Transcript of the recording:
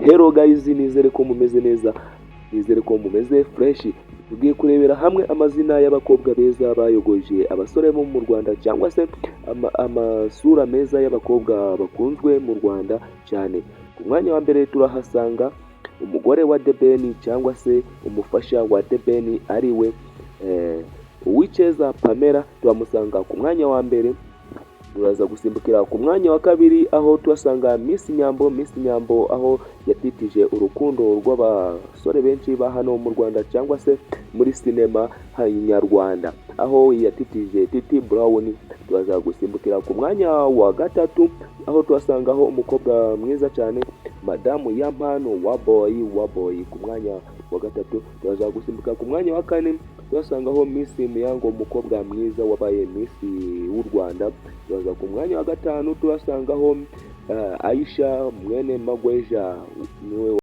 Hello guys, nizere ko mumeze neza, nizere ko mumeze fresh. Tugiye kurebera hamwe amazina y'abakobwa beza bayogoje abasore bo mu Rwanda, cyangwa se amasura meza y'abakobwa bakunzwe mu Rwanda cyane. Ku mwanya wa mbere turahasanga umugore wa The Ben, cyangwa se umufasha wa The Ben, ariwe Cyiza Pamela. Turamusanga ku mwanya wa mbere. Turaza gusimbukira ku mwanya wa kabiri, aho tuhasanga Miss Nyambo, aho yatitije urukundo rw'abasore benshi ba hano mu Rwanda, cyangwa se muri sinema nyarwanda, aho yatitije Titi Brown. Turaza gusimbukira ku mwanya wa gatatu, aho tuhasangaho umukobwa mwiza cyane, Madamu Yampano wa boy ku mwanya wa gatatu. Turaza gusimbuka ku mwanya wa kane, tuhasangaho Miss Miyango, umukobwa mwiza wabaye Miss w'u Rwanda. Turaza ku mwanya wa gatanu, tuhasangaho Aisha mwene Magweja, niwe